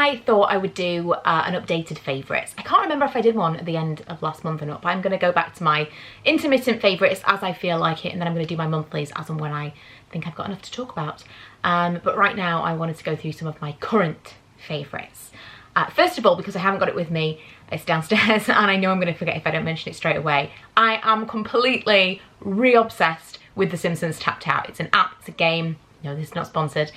I thought I would do an updated favourites. I can't remember if I did one at the end of last month or not, but I'm going to go back to my intermittent favourites as I feel like it, and then I'm going to do my monthlies as and when I think I've got enough to talk about. But right now I wanted to go through some of my current favourites. First of all, because I haven't got it with me, it's downstairs and I know I'm going to forget if I don't mention it straight away. I am completely re-obsessed with the Simpsons Tapped Out. It's an app, it's a game. No, this is not sponsored.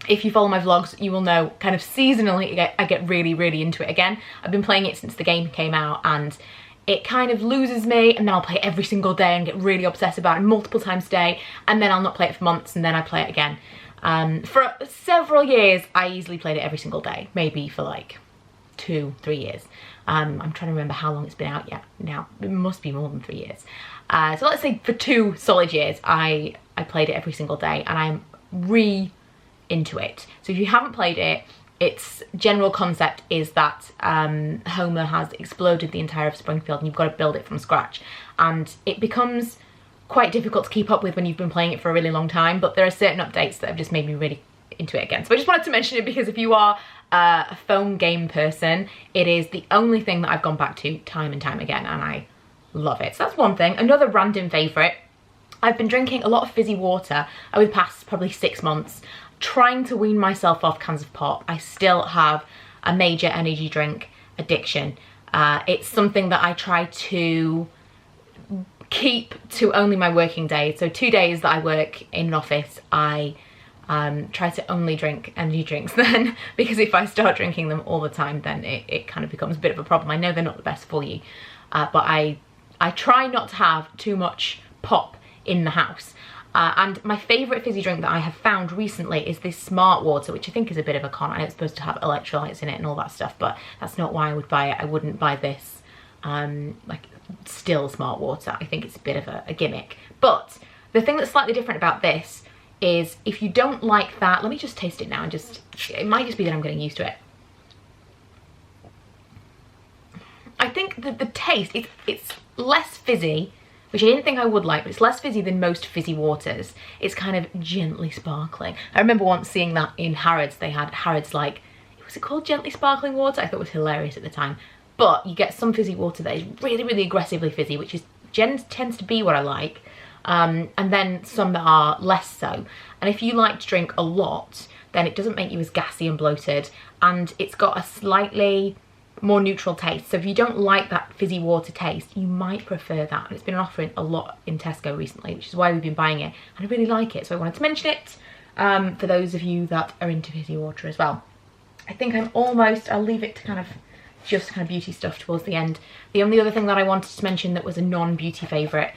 If you follow my vlogs, you will know kind of seasonally I get really, really into it again. I've been playing it since the game came out and it kind of loses me, and then I'll play it every single day and get really obsessed about it multiple times a day, and then I'll not play it for months and then I play it again. For several years, I easily played it every single day, maybe for like 2-3 years. I'm trying to remember how long it's been out yet now. It must be more than 3 years. So let's say for 2 solid years, I played it every single day, and I'm into it. So if you haven't played it, its general concept is that Homer has exploded the entire of Springfield and you've got to build it from scratch. And it becomes quite difficult to keep up with when you've been playing it for a really long time, but there are certain updates that have just made me really into it again. So I just wanted to mention it because if you are a phone game person, it is the only thing that I've gone back to time and time again, and I love it. So that's one thing. Another random favourite, I've been drinking a lot of fizzy water over the past probably 6 months, trying to wean myself off cans of pop. I still have a major energy drink addiction. It's something that I try to keep to only my working days. So 2 days that I work in an office, I try to only drink energy drinks then, because if I start drinking them all the time, then it kind of becomes a bit of a problem. I know they're not the best for you, but I try not to have too much pop in the house. And my favourite fizzy drink that I have found recently is this Smart Water, which I think is a bit of a con. I know it's supposed to have electrolytes in it and all that stuff, but that's not why I would buy it. I wouldn't buy this, like, still Smart Water. I think it's a bit of a gimmick. But the thing that's slightly different about this is if you don't like that, let me just taste it now and it might just be that I'm getting used to it. I think that the taste, it's less fizzy, which I didn't think I would like, but it's less fizzy than most fizzy waters. It's kind of gently sparkling. I remember once seeing that in Harrods. They had Harrods, like, was it called gently sparkling water? I thought it was hilarious at the time. But you get some fizzy water that is really, really aggressively fizzy, which tends to be what I like. And then some that are less so. And if you like to drink a lot, then it doesn't make you as gassy and bloated. And it's got a slightly more neutral taste. So if you don't like that fizzy water taste, you might prefer that. And it's been offering a lot in Tesco recently, which is why we've been buying it. And I really like it, so I wanted to mention it for those of you that are into fizzy water as well. I think I'll leave it to kind of just kind of beauty stuff towards the end. The only other thing that I wanted to mention that was a non-beauty favourite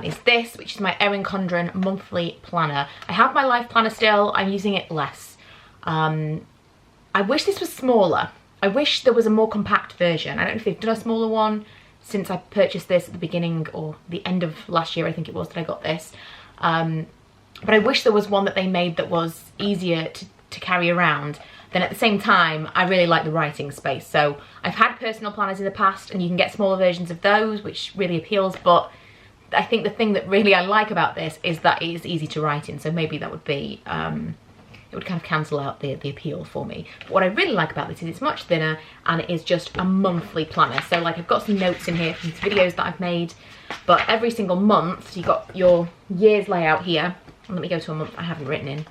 is this, which is my Erin Condren Monthly Planner. I have my life planner still, I'm using it less. I wish this was smaller. I wish there was a more compact version. I don't know if they've done a smaller one since I purchased this at the beginning or the end of last year, I think it was, that I got this. But I wish there was one that they made that was easier to carry around. Then at the same time, I really like the writing space. So I've had personal planners in the past and you can get smaller versions of those, which really appeals. But I think the thing that really I like about this is that it is easy to write in. So maybe that would be, it would kind of cancel out the appeal for me. But what I really like about this is it's much thinner and it is just a monthly planner. So like I've got some notes in here from these videos that I've made, but every single month you've got your year's layout here. Let me go to a month I haven't written in.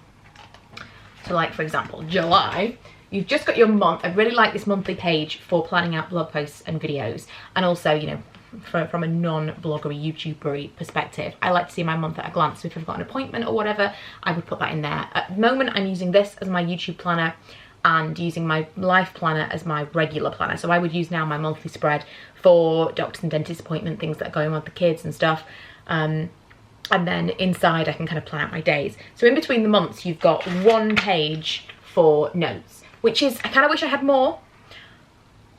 So like, for example, July, you've just got your month. I really like this monthly page for planning out blog posts and videos. And also, you know, from a non-bloggery, YouTubery perspective, I like to see my month at a glance. So if I've got an appointment or whatever, I would put that in there. At the moment, I'm using this as my YouTube planner and using my life planner as my regular planner. So I would use now my monthly spread for doctors and dentist appointment, things that are going on with the kids and stuff. And then inside I can kind of plan out my days. So in between the months, you've got one page for notes, which is, I kind of wish I had more,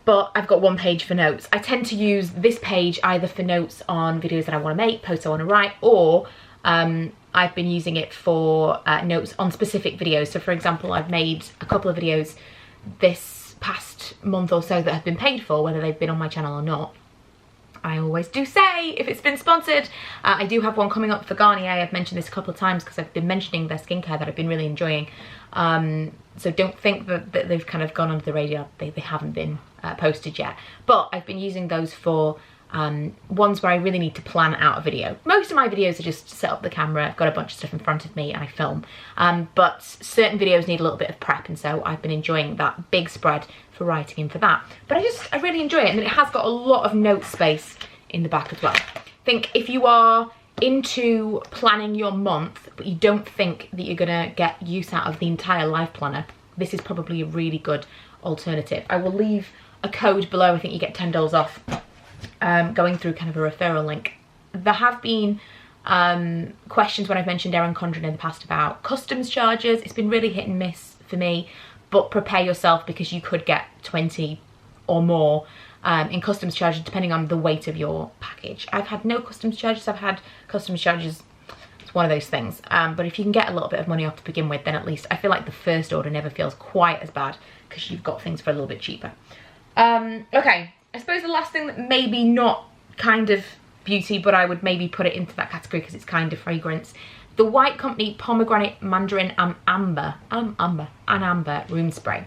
but I've got one page for notes. I tend to use this page either for notes on videos that I want to make, posts I want to write, or I've been using it for notes on specific videos. So for example, I've made a couple of videos this past month or so that have been paid for, whether they've been on my channel or not. I always do say if it's been sponsored. I do have one coming up for Garnier. I've mentioned this a couple of times because I've been mentioning their skincare that I've been really enjoying. So don't think that they've kind of gone under the radar. They haven't been posted yet. But I've been using those for ones where I really need to plan out a video. Most of my videos are just set up the camera, I've got a bunch of stuff in front of me and I film. But certain videos need a little bit of prep, and so I've been enjoying that big spread for writing in for that. But I really enjoy it, and then it has got a lot of note space in the back as well. I think if you are into planning your month, but you don't think that you're gonna get use out of the entire life planner, this is probably a really good alternative. I will leave a code below. I think you get $10 off going through kind of a referral link. There have been questions when I've mentioned Erin Condren in the past about customs charges. It's been really hit and miss for me, but prepare yourself because you could get 20 or more in customs charges depending on the weight of your package. I've had no customs charges. I've had customs charges. It's one of those things. But if you can get a little bit of money off to begin with, then at least I feel like the first order never feels quite as bad because you've got things for a little bit cheaper. Okay, I suppose the last thing that maybe not kind of beauty, but I would maybe put it into that category because it's kind of fragrance. The White Company Pomegranate Mandarin and Amber Room Spray.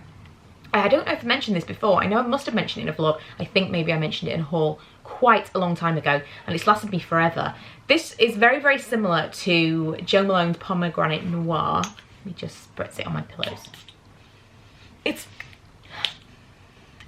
I don't know if I mentioned this before. I know I must have mentioned it in a vlog. I think maybe I mentioned it in a haul quite a long time ago, and it's lasted me forever. This is very, very similar to Jo Malone's Pomegranate Noir. Let me just spritz it on my pillows.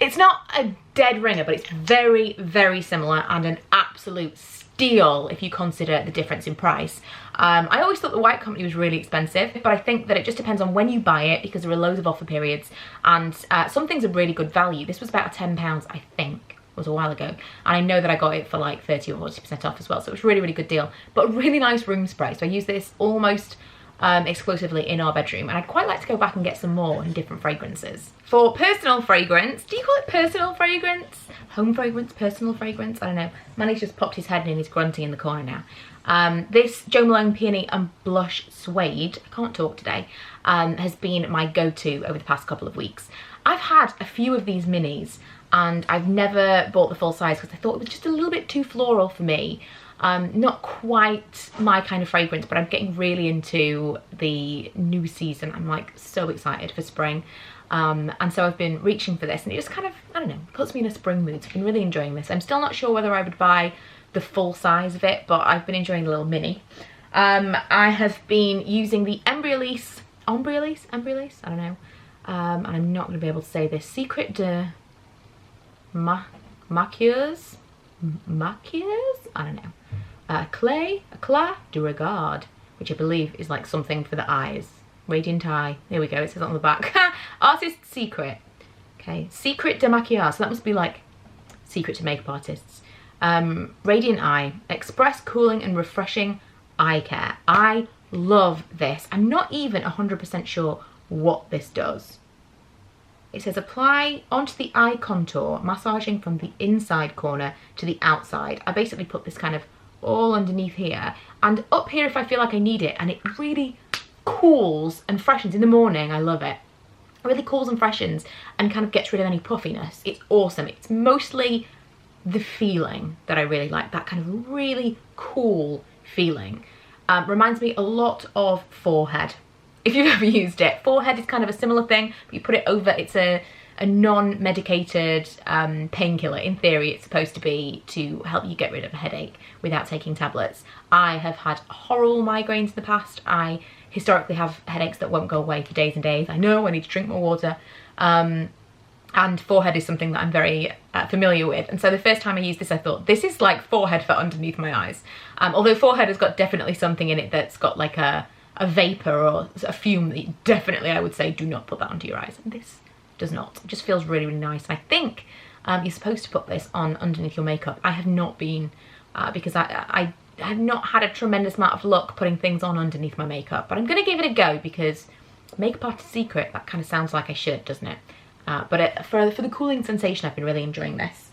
It's not a dead ringer, but it's very, very similar and an absolute steal if you consider the difference in price. I always thought the White Company was really expensive, but I think that it just depends on when you buy it because there are loads of offer periods, and some things are really good value. This was about £10, I think. It was a while ago, and I know that I got it for like 30 or 40% off as well, so it was a really, really good deal. But a really nice room spray, so I use this almost exclusively in our bedroom, and I'd quite like to go back and get some more in different fragrances. For personal fragrance, do you call it personal fragrance? Home fragrance, personal fragrance? I don't know. Manny's just popped his head in and he's grunting in the corner now. This Jo Malone Peony and Blush Suede, I can't talk today, has been my go-to over the past couple of weeks. I've had a few of these minis and I've never bought the full size because I thought it was just a little bit too floral for me. Not quite my kind of fragrance, but I'm getting really into the new season. I'm like so excited for spring. And so I've been reaching for this, and it just kind of, I don't know, puts me in a spring mood. So I've been really enjoying this. I'm still not sure whether I would buy the full size of it, but I've been enjoying the little mini. I have been using the Embryolise, I don't know. And I'm not going to be able to say this. Secret de Maquilleurs? I don't know. Eclat de Regard, which I believe is like something for the eyes. Radiant Eye. There we go, it says it on the back. Artist's Secret. Okay, Secret de Maquillage. So that must be like secret to makeup artists. Radiant Eye. Express cooling and refreshing eye care. I love this. I'm not even 100% sure what this does. It says apply onto the eye contour, massaging from the inside corner to the outside. I basically put this kind of all underneath here and up here if I feel like I need it, and it really cools and freshens in the morning. I love it. It really cools and freshens and kind of gets rid of any puffiness. It's awesome. It's mostly the feeling that I really like, that kind of really cool feeling. Reminds me a lot of Forehead. If you've ever used it, Forehead is kind of a similar thing, but you put it over, it's a non-medicated painkiller. In theory, it's supposed to be to help you get rid of a headache without taking tablets. I have had horrible migraines in the past. I historically have headaches that won't go away for days and days. I know I need to drink more water. And Forehead is something that I'm very familiar with. And so the first time I used this, I thought, this is like Forehead for underneath my eyes. Although Forehead has got definitely something in it that's got like a vapor or a fume that you definitely, I would say, do not put that onto your eyes. And this does not. It just feels really, really nice. And I think you're supposed to put this on underneath your makeup. I have not been, because I have not had a tremendous amount of luck putting things on underneath my makeup. But I'm going to give it a go because makeup artist secret, that kind of sounds like I should, doesn't it? But for the cooling sensation, I've been really enjoying this.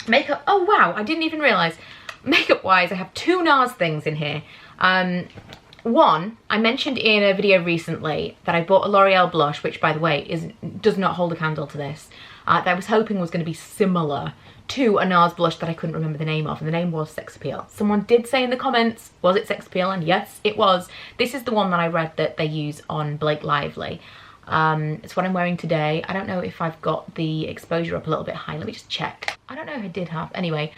Makeup, oh wow, I didn't even realise. Makeup wise, I have two NARS things in here. One, I mentioned in a video recently that I bought a L'Oreal blush, which by the way does not hold a candle to this, that I was hoping was going to be similar to a NARS blush that I couldn't remember the name of, and the name was Sex Appeal. Someone did say in the comments, was it Sex Appeal? And yes, it was. This is the one that I read that they use on Blake Lively. It's what I'm wearing today. I don't know if I've got the exposure up a little bit high. Let me just check. I don't know if I did have. Anyway,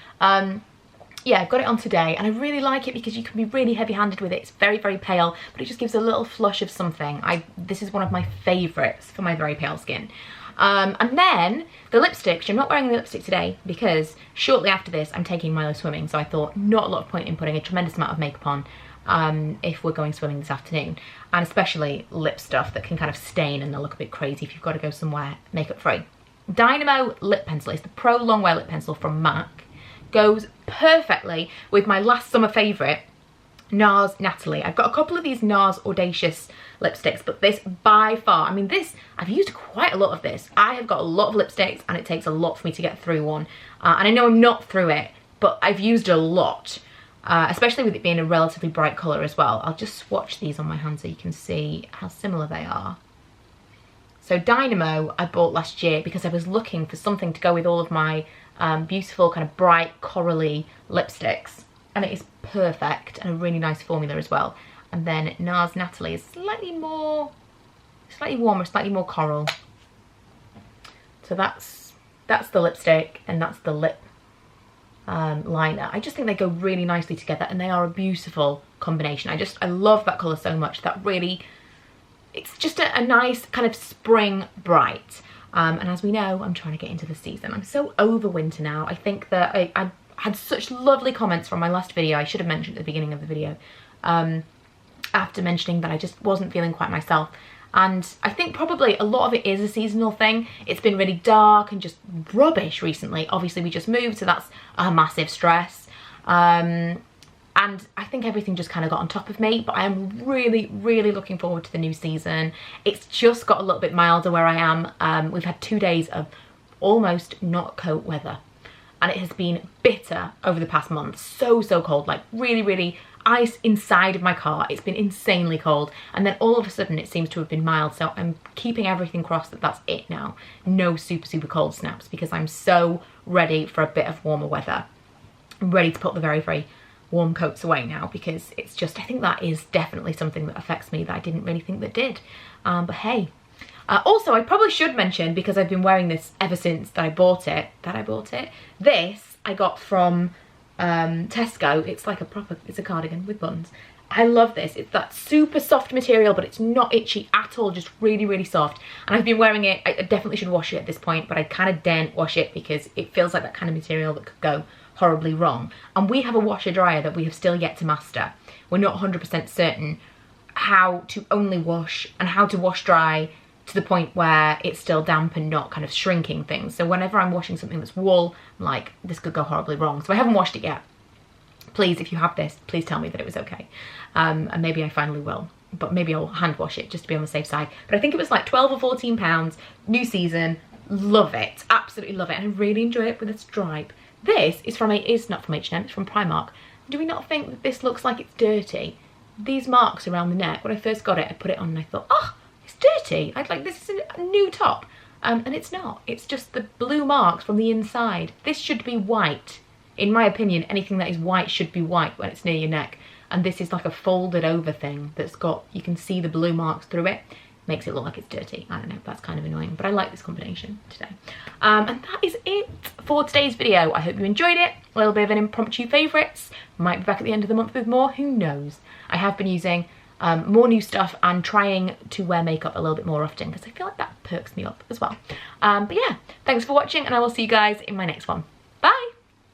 yeah, I've got it on today, and I really like it because you can be really heavy-handed with it. It's very, very pale, but it just gives a little flush of something. This is one of my favourites for my very pale skin. And then the lipstick, which I'm not wearing the lipstick today because shortly after this I'm taking Milo swimming, so I thought not a lot of point in putting a tremendous amount of makeup on if we're going swimming this afternoon, and especially lip stuff that can kind of stain and they'll look a bit crazy if you've got to go somewhere makeup free. Dynamo lip pencil is the Pro Longwear lip pencil from MAC. Goes perfectly with my last summer favourite, NARS Natalie. I've got a couple of these NARS Audacious lipsticks, but this by far, I mean this, I've used quite a lot of this. I have got a lot of lipsticks and it takes a lot for me to get through one. And I know I'm not through it, but I've used a lot, especially with it being a relatively bright colour as well. I'll just swatch these on my hand so you can see how similar they are. So Dynamo I bought last year because I was looking for something to go with all of my beautiful kind of bright corally lipsticks, and it is perfect and a really nice formula as well. And then NARS Natalie is slightly warmer, slightly more coral. So that's the lipstick and that's the lip liner. I just think they go really nicely together and they are a beautiful combination. I love that colour so much. That really, it's just a nice kind of spring bright. And as we know, I'm trying to get into the season. I'm so over winter now. I think that I had such lovely comments from my last video. I should have mentioned at the beginning of the video. After mentioning that I just wasn't feeling quite myself. And I think probably a lot of it is a seasonal thing. It's been really dark and just rubbish recently. Obviously we just moved, so that's a massive stress. And I think everything just kind of got on top of me, but I am really, really looking forward to the new season. It's just got a little bit milder where I am. We've had 2 days of almost not coat weather, and it has been bitter over the past month. So cold, like really, really ice inside of my car. It's been insanely cold, and then all of a sudden it seems to have been mild, so I'm keeping everything crossed that that's it now. No super cold snaps, because I'm so ready for a bit of warmer weather. I'm ready to put the very warm coats away now, because it's just, I think that is definitely something that affects me that I didn't really think that did. But hey. Also, I probably should mention, because I've been wearing this ever since that I bought it, this I got from Tesco. It's like it's a cardigan with buttons. I love this. It's that super soft material, but it's not itchy at all, just really soft. And I've been wearing it. I definitely should wash it at this point, but I kind of daren't wash it because it feels like that kind of material that could go horribly wrong. And we have a washer dryer that we have still yet to master. We're not 100% certain how to only wash and how to wash dry to the point where it's still damp and not kind of shrinking things. So whenever I'm washing something that's wool, I'm like, this could go horribly wrong. So I haven't washed it yet. Please, if you have this, please tell me that it was okay. And maybe I finally will. But maybe I'll hand wash it just to be on the safe side. But I think it was like 12 or 14 pounds, new season, love it, absolutely love it. And I really enjoy it with a stripe. This is not from H&M, it's from Primark. Do we not think that this looks like it's dirty? These marks around the neck, when I first got it, I put it on and I thought, oh, it's dirty. I'd like, this is a new top. And it's not, it's just the blue marks from the inside. This should be white. In my opinion, anything that is white should be white when it's near your neck. And this is like a folded over thing that's got, you can see the blue marks through it. Makes it look like it's dirty. I don't know, that's kind of annoying, but I like this combination today. And that is it for today's video. I hope you enjoyed it. A little bit of an impromptu favourites. Might be back at the end of the month with more, who knows. I have been using more new stuff and trying to wear makeup a little bit more often because I feel like that perks me up as well. But yeah, thanks for watching and I will see you guys in my next one.